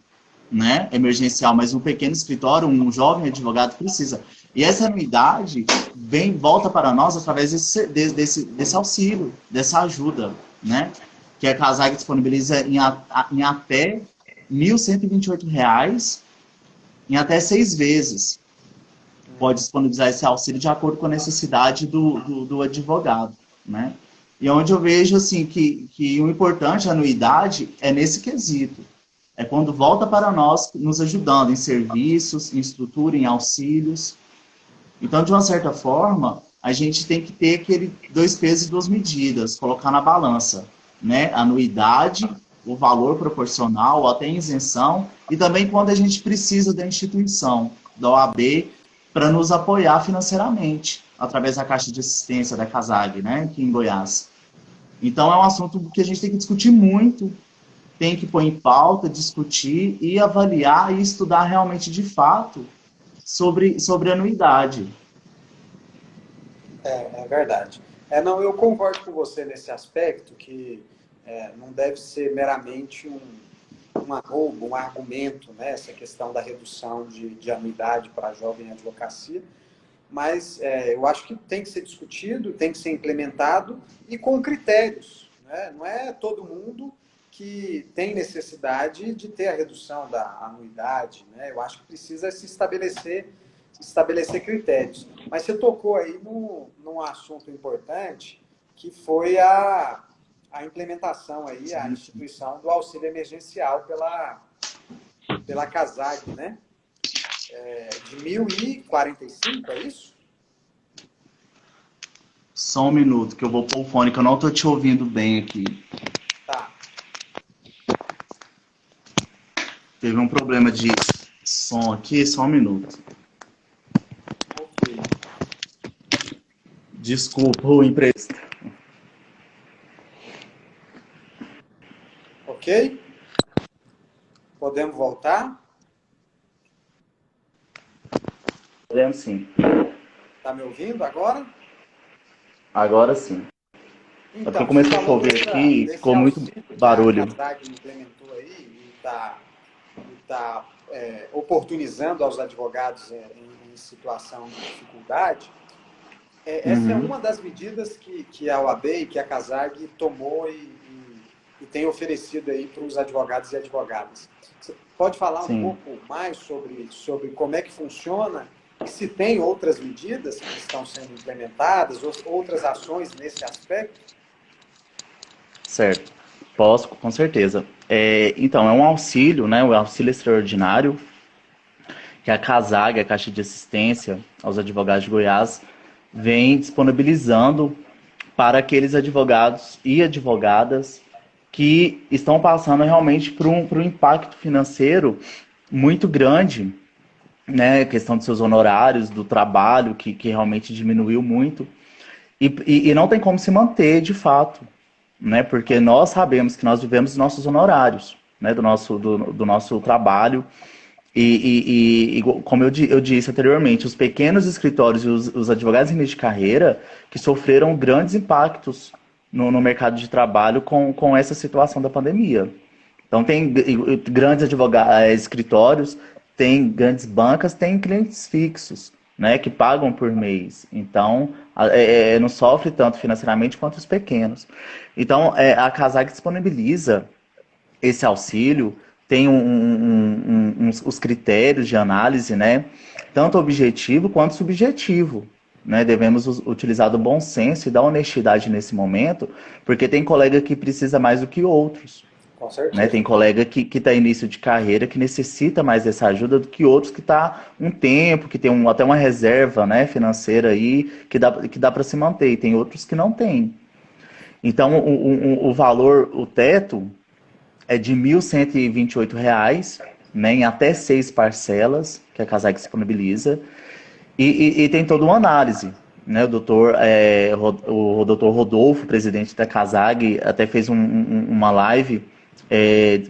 né, emergencial, mas um pequeno escritório, um jovem advogado precisa. E essa anuidade volta para nós através desse auxílio, dessa ajuda, né? Que a CASAG disponibiliza em até R$ 1.128 em até 6 vezes. Pode disponibilizar esse auxílio de acordo com a necessidade do advogado, né? E onde eu vejo assim, que o importante, a anuidade, é nesse quesito. É quando volta para nós, nos ajudando em serviços, em estrutura, em auxílios. Então, de uma certa forma, a gente tem que ter aquele 2 pesos e 2 medidas, colocar na balança, né? Anuidade, o valor proporcional, até isenção, e também quando a gente precisa da instituição, da OAB, para nos apoiar financeiramente, através da Caixa de Assistência, da CASAG, né? Aqui em Goiás. Então, é um assunto que a gente tem que discutir muito, tem que pôr em pauta, discutir e avaliar e estudar realmente de fato sobre anuidade. É verdade. Não, eu concordo com você nesse aspecto, que não deve ser meramente um arrobo, um argumento, né, essa questão da redução de anuidade para a jovem advocacia, mas eu acho que tem que ser discutido, tem que ser implementado e com critérios, né? Não é todo mundo que tem necessidade de ter a redução da anuidade, né? Eu acho que precisa se estabelecer critérios. Mas você tocou aí num assunto importante, que foi a implementação aí, a instituição do auxílio emergencial pela CASAG, né? De 1.045, é isso? Só um minuto, que eu vou pôr o fone, que eu não estou te ouvindo bem aqui. Tá. Teve um problema de som aqui, só um minuto. Ok. Desculpa, o empresta. Ok? Podemos voltar? Podemos sim. Tá me ouvindo agora? Agora sim. É porque eu Então, você comecei a falou chover aqui e desse ficou muito auxílio que a barulho. CASAG implementou aí e está oportunizando aos advogados em situação de dificuldade. Essa é Uhum. uma das medidas que a OAB e que a CASAG tomou e tem oferecido aí para os advogados e advogadas. Você pode falar um Sim. pouco mais sobre como é que funciona e se tem outras medidas que estão sendo implementadas, outras ações nesse aspecto? Certo. Posso, com certeza. Então, é um auxílio, né? Um auxílio extraordinário que a CASAG, a Caixa de Assistência aos Advogados de Goiás, vem disponibilizando para aqueles advogados e advogadas que estão passando realmente por um impacto financeiro muito grande, né? A questão dos seus honorários, do trabalho, que realmente diminuiu muito, e não tem como se manter de fato, né? Porque nós sabemos que nós vivemos dos nossos honorários, né? Do nosso trabalho. Como eu disse anteriormente, os pequenos escritórios e os advogados em início de carreira que sofreram grandes impactos no mercado de trabalho com essa situação da pandemia. Então, tem grandes escritórios, tem grandes bancas, tem clientes fixos, né, que pagam por mês. Então, não sofre tanto financeiramente quanto os pequenos. Então, a CASAG disponibiliza esse auxílio, tem os critérios de análise, né? Tanto objetivo quanto subjetivo. Né? Devemos utilizar do bom senso e da honestidade nesse momento, porque tem colega que precisa mais do que outros. Com Né? certeza. Tem colega que está em início de carreira que necessita mais dessa ajuda do que outros que está um tempo, que tem até uma reserva, né, financeira aí que dá para se manter, e tem outros que não têm. Então, o valor, o teto, é de R$ 1.128, né, em até 6 parcelas, que a CASAG disponibiliza, e tem toda uma análise. Né, o doutor Rodolfo, presidente da CASAG, até fez uma live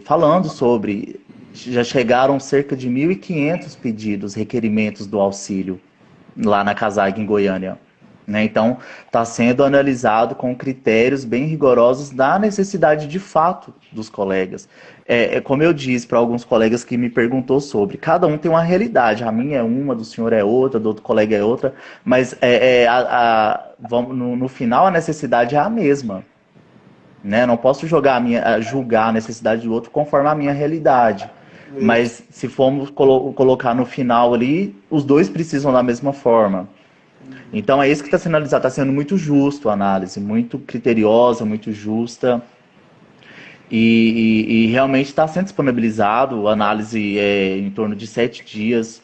falando sobre. Já chegaram cerca de 1.500 pedidos, requerimentos do auxílio lá na CASAG em Goiânia. Né? Então, está sendo analisado com critérios bem rigorosos da necessidade de fato dos colegas. Como eu disse para alguns colegas que me perguntou sobre, cada um tem uma realidade, a minha é uma, do senhor é outra, do outro colega é outra, mas no final a necessidade é a mesma. Né? Não posso julgar a necessidade do outro conforme a minha realidade. Isso. Mas se formos colocar no final ali, os dois precisam da mesma forma. Então é isso que está sendo analisado, está sendo muito justo a análise, muito criteriosa, muito justa. E realmente está sendo disponibilizado a análise em torno de 7 dias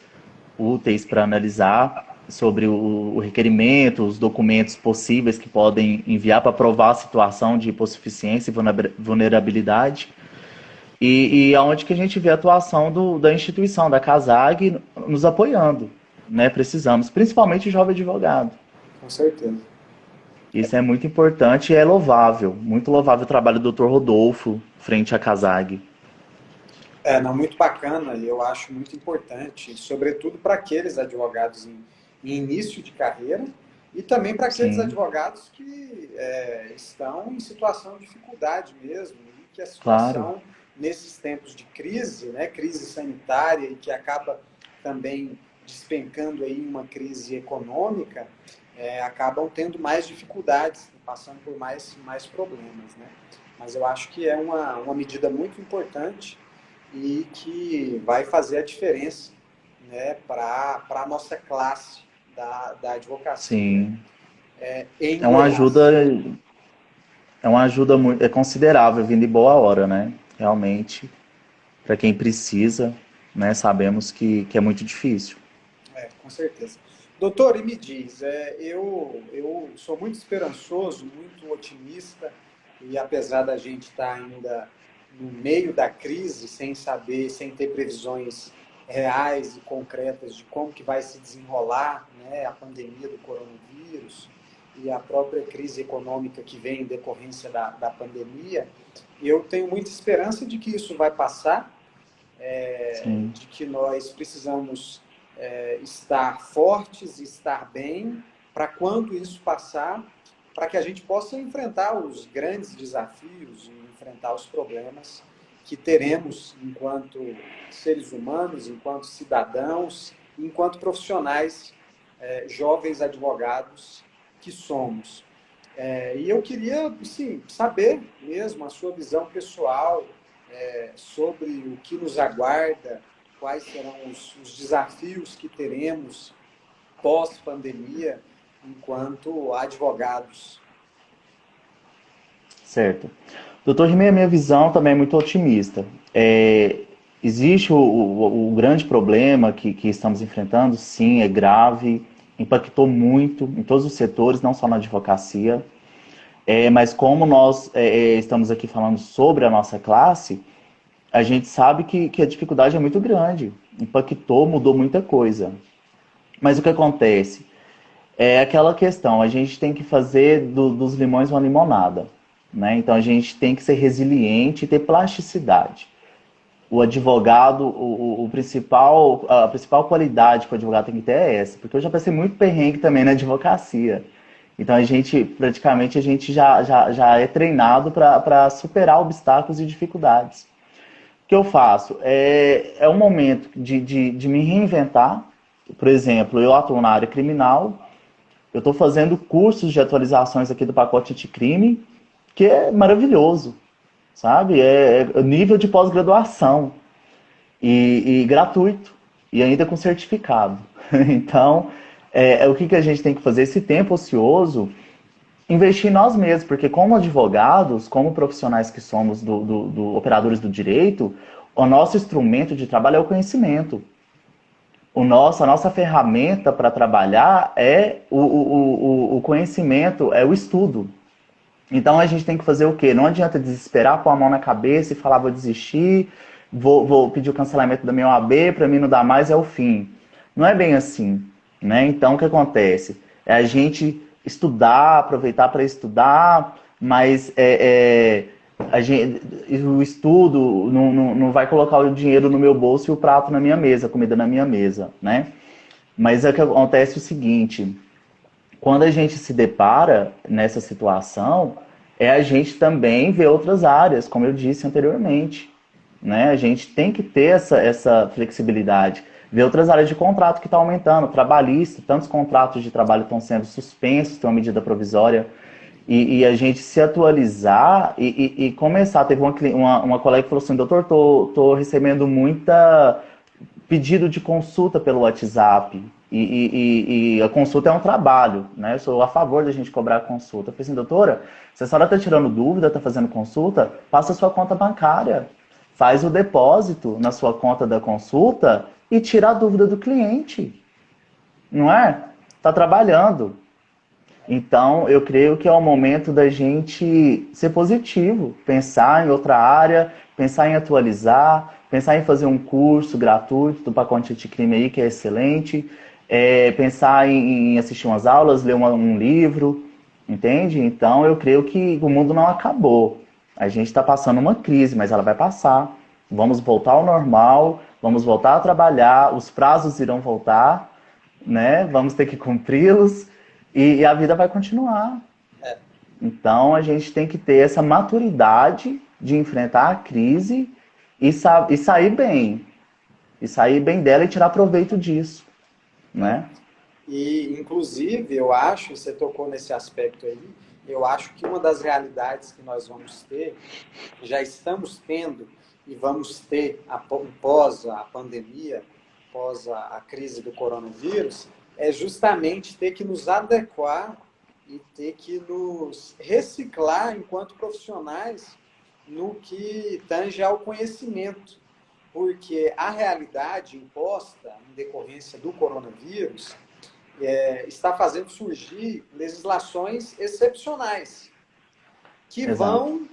úteis para analisar sobre o requerimento, os documentos possíveis que podem enviar para provar a situação de hipossuficiência e vulnerabilidade. E aonde que a gente vê a atuação da instituição, da CASAG, nos apoiando. Né? Precisamos, principalmente o jovem advogado. Com certeza. Isso é muito importante e é louvável. Muito louvável o trabalho do Dr. Rodolfo frente à CASAG. Não, muito bacana e eu acho muito importante, sobretudo para aqueles advogados em início de carreira e também para aqueles Sim, advogados que estão em situação de dificuldade mesmo e que a claro. situação nesses tempos de crise, né, crise sanitária e que acaba também despencando aí uma crise econômica, acabam tendo mais dificuldades passando por mais problemas, né? Mas eu acho que é uma medida muito importante e que vai fazer a diferença, né, para a nossa classe da advocacia Sim. em É uma Goiás. ajuda, é uma ajuda muito, é considerável, vindo em boa hora, né? Realmente, para quem precisa, né? Sabemos que é muito difícil. Com certeza. Doutor, e me diz, eu sou muito esperançoso, muito otimista, e apesar da gente estar ainda no meio da crise, sem saber, sem ter previsões reais e concretas de como que vai se desenrolar, né, a pandemia do coronavírus e a própria crise econômica que vem em decorrência da pandemia, eu tenho muita esperança de que isso vai passar, Sim, de que nós precisamos estar fortes, estar bem, para quando isso passar, para que a gente possa enfrentar os grandes desafios e enfrentar os problemas que teremos enquanto seres humanos, enquanto cidadãos, enquanto profissionais, jovens advogados que somos. E eu queria, sim, saber mesmo a sua visão pessoal sobre o que nos aguarda, quais serão os desafios que teremos pós-pandemia enquanto advogados. certo. Doutor Rimei, a minha visão também é muito otimista. Existe o grande problema que estamos enfrentando, sim, é grave, impactou muito em todos os setores, não só na advocacia. Mas como nós estamos aqui falando sobre a nossa classe, a gente sabe que a dificuldade é muito grande. Impactou, mudou muita coisa. Mas o que acontece? É aquela questão, a gente tem que fazer dos limões uma limonada. Né? Então a gente tem que ser resiliente e ter plasticidade. O advogado, a principal qualidade que o advogado tem que ter é essa, porque eu já passei muito perrengue também na advocacia. Então praticamente a gente já é treinado para superar obstáculos e dificuldades. O que eu faço? É um momento de me reinventar. Por exemplo, eu atuo na área criminal, eu estou fazendo cursos de atualizações aqui do pacote anticrime, que é maravilhoso, sabe? É nível de pós-graduação e gratuito e ainda com certificado. Então, o que a gente tem que fazer? Esse tempo ocioso, investir em nós mesmos, porque como advogados, como profissionais que somos do operadores do direito, o nosso instrumento de trabalho é o conhecimento. A nossa ferramenta para trabalhar é o conhecimento, é o estudo. Então a gente tem que fazer o quê? Não adianta desesperar, pôr a mão na cabeça e falar, vou desistir, vou pedir o cancelamento da minha OAB, para mim não dá mais, é o fim. Não é bem assim, né? Então o que acontece? É a gente estudar, aproveitar para estudar, mas o estudo não vai colocar o dinheiro no meu bolso e o prato na minha mesa, a comida na minha mesa, né? Mas é que acontece o seguinte, quando a gente se depara nessa situação, a gente também vê outras áreas, como eu disse anteriormente. Né? A gente tem que ter essa flexibilidade. Ver outras áreas de contrato que estão aumentando, trabalhista, tantos contratos de trabalho estão sendo suspensos, tem uma medida provisória, e a gente se atualizar e começar. Teve uma colega que falou assim, doutor, tô recebendo muita pedido de consulta pelo WhatsApp. E a consulta é um trabalho, né? Eu sou a favor da gente cobrar a consulta. Eu falei assim, doutora, se a senhora está tirando dúvida, está fazendo consulta, passa a sua conta bancária. Faz o depósito na sua conta da consulta e tira a dúvida do cliente. Não é? Está trabalhando. Então, eu creio que é o momento da gente ser positivo, pensar em outra área, pensar em atualizar, pensar em fazer um curso gratuito do pacote anticrime aí, que é excelente, pensar em assistir umas aulas, ler um livro, entende? Então, eu creio que o mundo não acabou. A gente está passando uma crise, mas ela vai passar. Vamos voltar ao normal, vamos voltar a trabalhar, os prazos irão voltar, né? Vamos ter que cumpri-los e a vida vai continuar. Então a gente tem que ter essa maturidade de enfrentar a crise e sair bem. E sair bem dela e tirar proveito disso. Né? E, inclusive, eu acho, você tocou nesse aspecto aí, eu acho que uma das realidades que nós vamos ter, já estamos tendo e vamos ter após a pandemia, após a crise do coronavírus, é justamente ter que nos adequar e ter que nos reciclar enquanto profissionais no que tange ao conhecimento, porque a realidade imposta em decorrência do coronavírus está fazendo surgir legislações excepcionais que Exato. vão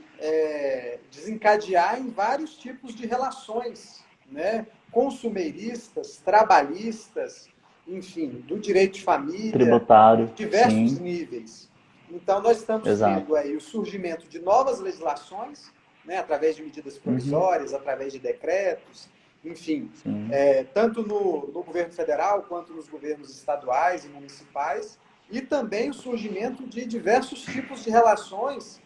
desencadear em vários tipos de relações, né? Consumeiristas, trabalhistas, enfim, do direito de família, Tributário, diversos sim. níveis. Então, nós estamos Exato. tendo aí o surgimento de novas legislações, né, através de medidas provisórias, através de decretos, enfim, Sim. tanto no governo federal quanto nos governos estaduais e municipais, e também o surgimento de diversos tipos de relações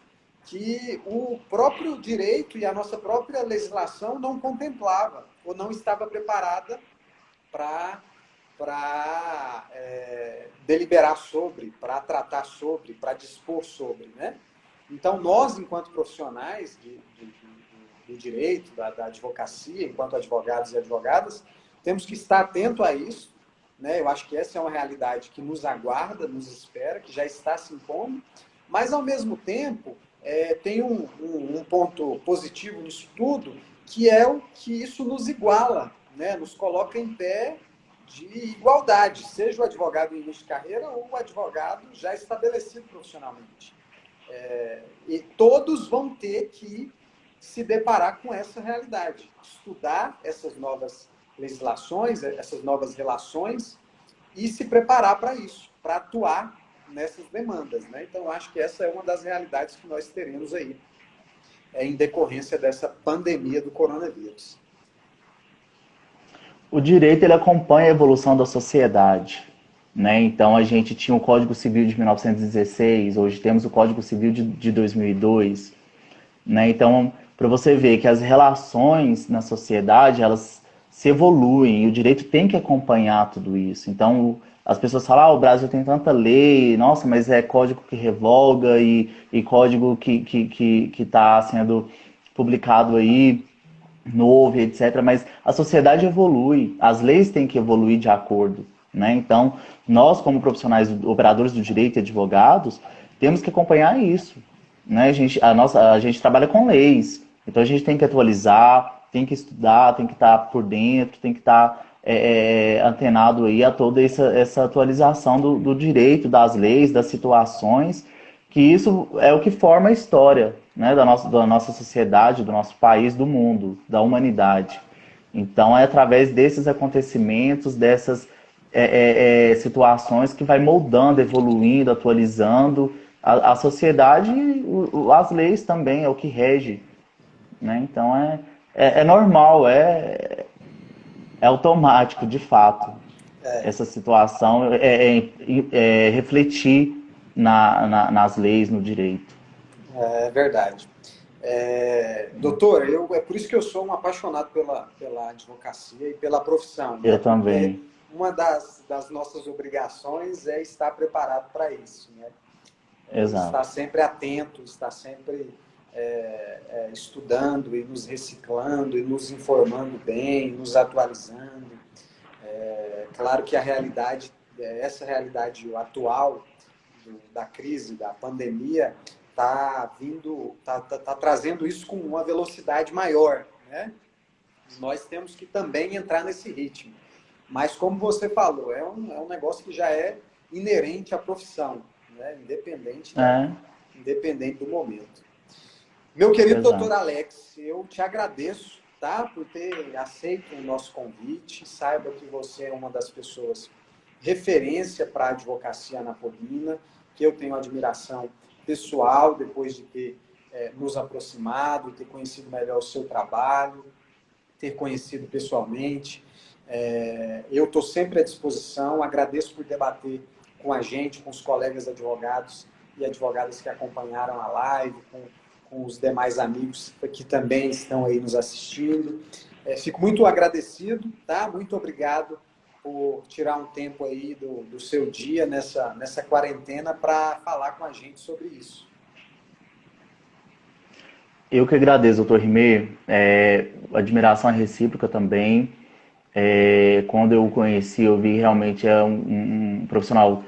que o próprio direito e a nossa própria legislação não contemplava ou não estava preparada para deliberar sobre, para tratar sobre, para dispor sobre, né? Então, nós, enquanto profissionais do direito, da advocacia, enquanto advogados e advogadas, temos que estar atento a isso, né? Eu acho que essa é uma realidade que nos aguarda, nos espera, que já está se impondo, mas, ao mesmo tempo, tem um ponto positivo nisso tudo, que é o que isso nos iguala, né? Nos coloca em pé de igualdade, seja o advogado em início de carreira ou o advogado já estabelecido profissionalmente. E todos vão ter que se deparar com essa realidade, estudar essas novas legislações, essas novas relações e se preparar para isso, para atuar nessas demandas, né? Então, acho que essa é uma das realidades que nós teremos aí, em decorrência dessa pandemia do coronavírus. O direito ele acompanha a evolução da sociedade, né? Então a gente tinha o Código Civil de 1916, hoje temos o Código Civil de 2002, né? Então, para você ver que as relações na sociedade, elas se evoluem, e o direito tem que acompanhar tudo isso. Então, as pessoas falam, o Brasil tem tanta lei, nossa, mas é código que revoga e código que está sendo publicado aí novo, etc. Mas a sociedade evolui, as leis têm que evoluir de acordo, né? Então, nós, como profissionais, operadores do direito e advogados, temos que acompanhar isso, né? A gente trabalha com leis, então a gente tem que atualizar, tem que estudar, tem que estar por dentro, tem que estar antenado aí a toda essa atualização do direito, das leis, das situações, que isso é o que forma a história, né, da nossa sociedade, do nosso país, do mundo, da humanidade. Então é através desses acontecimentos, dessas situações que vai moldando, evoluindo, atualizando a sociedade e as leis também, é o que rege, né? Então é normal, é automático, de fato, essa situação, refletir nas leis, no direito. É verdade. Doutor, é por isso que eu sou um apaixonado pela advocacia e pela profissão, né? Eu também. Porque uma das nossas obrigações é estar preparado para isso, né? Exato. Estar sempre atento, estar sempre estudando e nos reciclando e nos informando bem, nos atualizando. Claro que a realidade, essa realidade atual da crise, da pandemia, está trazendo isso com uma velocidade maior, né? Nós temos que também entrar nesse ritmo. Mas, como você falou, é um negócio que já é inerente à profissão, né? Independente do momento. Meu querido doutor Alex, eu te agradeço, tá, por ter aceito o nosso convite. Saiba que você é uma das pessoas referência para a advocacia anapolina, que eu tenho admiração pessoal depois de ter nos aproximado, ter conhecido melhor o seu trabalho, ter conhecido pessoalmente. Eu estou sempre à disposição, agradeço por debater com a gente, com os colegas advogados e advogadas que acompanharam a live, com os demais amigos que também estão aí nos assistindo. Fico muito agradecido, tá? Muito obrigado por tirar um tempo aí do seu dia nessa quarentena para falar com a gente sobre isso. Eu que agradeço, doutor Rimé. Admiração é recíproca também. Quando eu o conheci, eu vi realmente um profissional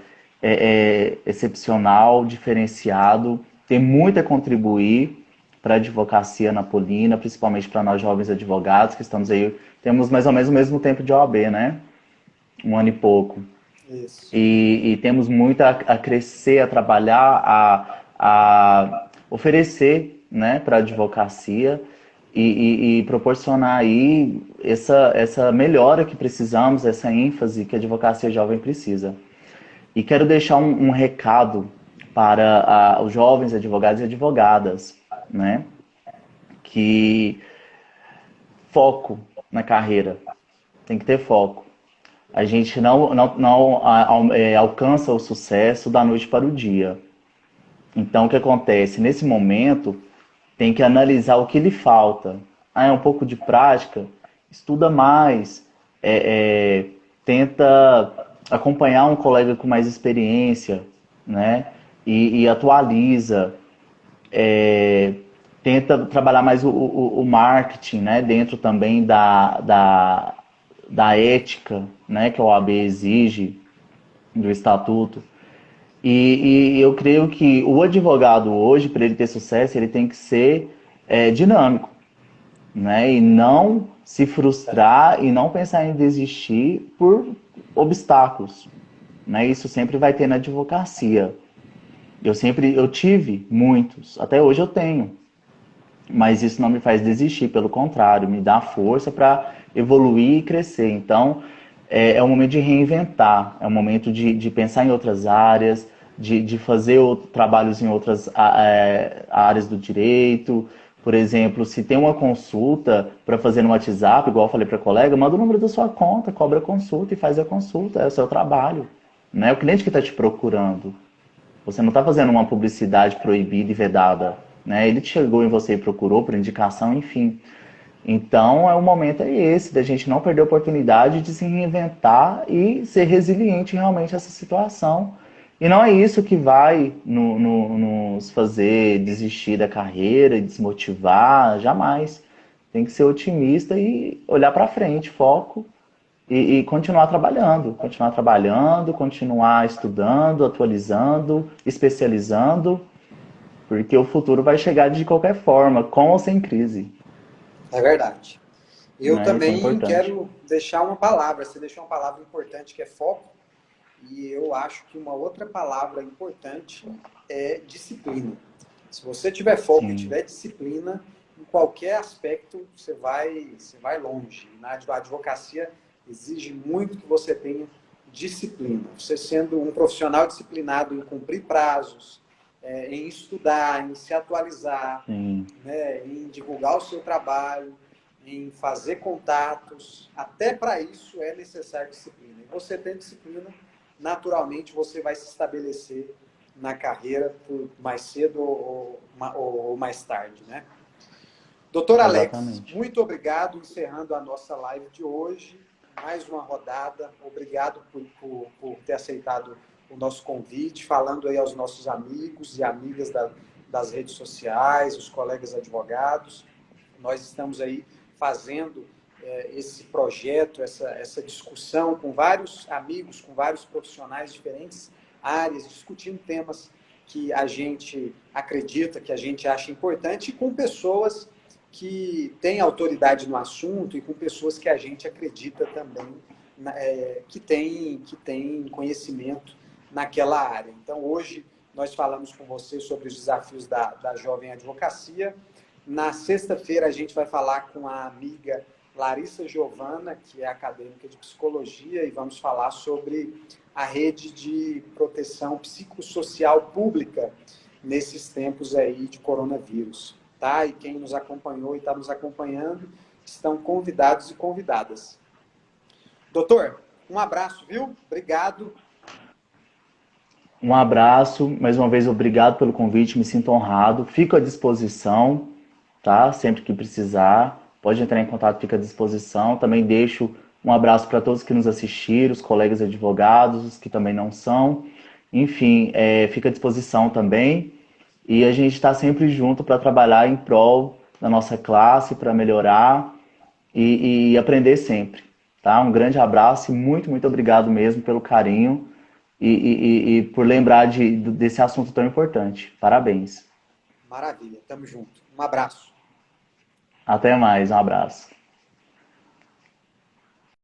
excepcional, diferenciado, tem muito a contribuir para a advocacia napolina, principalmente para nós jovens advogados que estamos aí, temos mais ou menos o mesmo tempo de OAB, né? 1 ano e pouco. Isso. E temos muito a crescer, a trabalhar, a oferecer, né, para a advocacia e proporcionar aí essa melhora que precisamos, essa ênfase que a advocacia jovem precisa. E quero deixar um recado para os jovens advogados e advogadas, né, que foco na carreira, tem que ter foco. A gente não alcança o sucesso da noite para o dia. Então, o que acontece? Nesse momento, tem que analisar o que lhe falta. É um pouco de prática? Estuda mais. Tenta acompanhar um colega com mais experiência, né? E atualiza. Tenta trabalhar mais o marketing, né? Dentro também da ética, né, que a OAB exige do estatuto. E eu creio que o advogado hoje, para ele ter sucesso, ele tem que ser dinâmico, né, e não se frustrar e não pensar em desistir por obstáculos, né? Isso sempre vai ter na advocacia. Eu tive muitos, até hoje eu tenho, mas isso não me faz desistir, pelo contrário, me dá força para evoluir e crescer. Então, é um momento de reinventar, é um momento de pensar em outras áreas, de fazer trabalhos em outras áreas do direito. Por exemplo, se tem uma consulta para fazer no WhatsApp, igual eu falei para a colega, manda o número da sua conta, cobra a consulta e faz a consulta, é o seu trabalho. Não é o cliente que está te procurando. Você não está fazendo uma publicidade proibida e vedada, né? Ele chegou em você e procurou por indicação, enfim. Então, o momento é esse, da gente não perder a oportunidade de se reinventar e ser resiliente realmente a essa situação. E não é isso que vai nos fazer desistir da carreira e desmotivar, jamais. Tem que ser otimista e olhar para frente, foco e continuar trabalhando, continuar estudando, atualizando, especializando, porque o futuro vai chegar de qualquer forma, com ou sem crise. É verdade. Eu Né? Isso é também importante. quero deixar uma palavra, você deixou uma palavra importante que é foco, e eu acho que uma outra palavra importante é disciplina. Se você tiver foco e tiver disciplina, em qualquer aspecto você vai longe. Na advocacia exige muito que você tenha disciplina. Você sendo um profissional disciplinado em cumprir prazos, em estudar, em se atualizar, né, em divulgar o seu trabalho, em fazer contatos, até para isso é necessário disciplina. E você tem disciplina, naturalmente você vai se estabelecer na carreira por mais cedo ou mais tarde, né? Doutor Alex, Exatamente. muito obrigado, encerrando a nossa live de hoje. Mais uma rodada. Obrigado por ter aceitado o nosso convite, falando aí aos nossos amigos e amigas das redes sociais, os colegas advogados. Nós estamos aí fazendo esse projeto, essa discussão com vários amigos, com vários profissionais de diferentes áreas, discutindo temas que a gente acredita, que a gente acha importante, e com pessoas que têm autoridade no assunto e com pessoas que a gente acredita também que tem conhecimento naquela área. Então, hoje, nós falamos com você sobre os desafios da jovem advocacia. Na sexta-feira, a gente vai falar com a amiga Larissa Giovana, que é acadêmica de psicologia, e vamos falar sobre a rede de proteção psicossocial pública nesses tempos aí de coronavírus. Tá? E quem nos acompanhou e está nos acompanhando estão convidados e convidadas. Doutor, um abraço, viu? Obrigado. Um abraço, mais uma vez obrigado pelo convite, me sinto honrado, fico à disposição, tá? Sempre que precisar, pode entrar em contato, fica à disposição. Também deixo Um abraço para todos que nos assistiram, os colegas advogados, os que também não são. Enfim, fica à disposição também. E a gente está sempre junto para trabalhar em prol da nossa classe, para melhorar e aprender sempre. Tá? Um grande abraço e muito, muito obrigado mesmo pelo carinho e por lembrar desse assunto tão importante. Parabéns. Maravilha, tamo junto. Um abraço. Até mais, um abraço.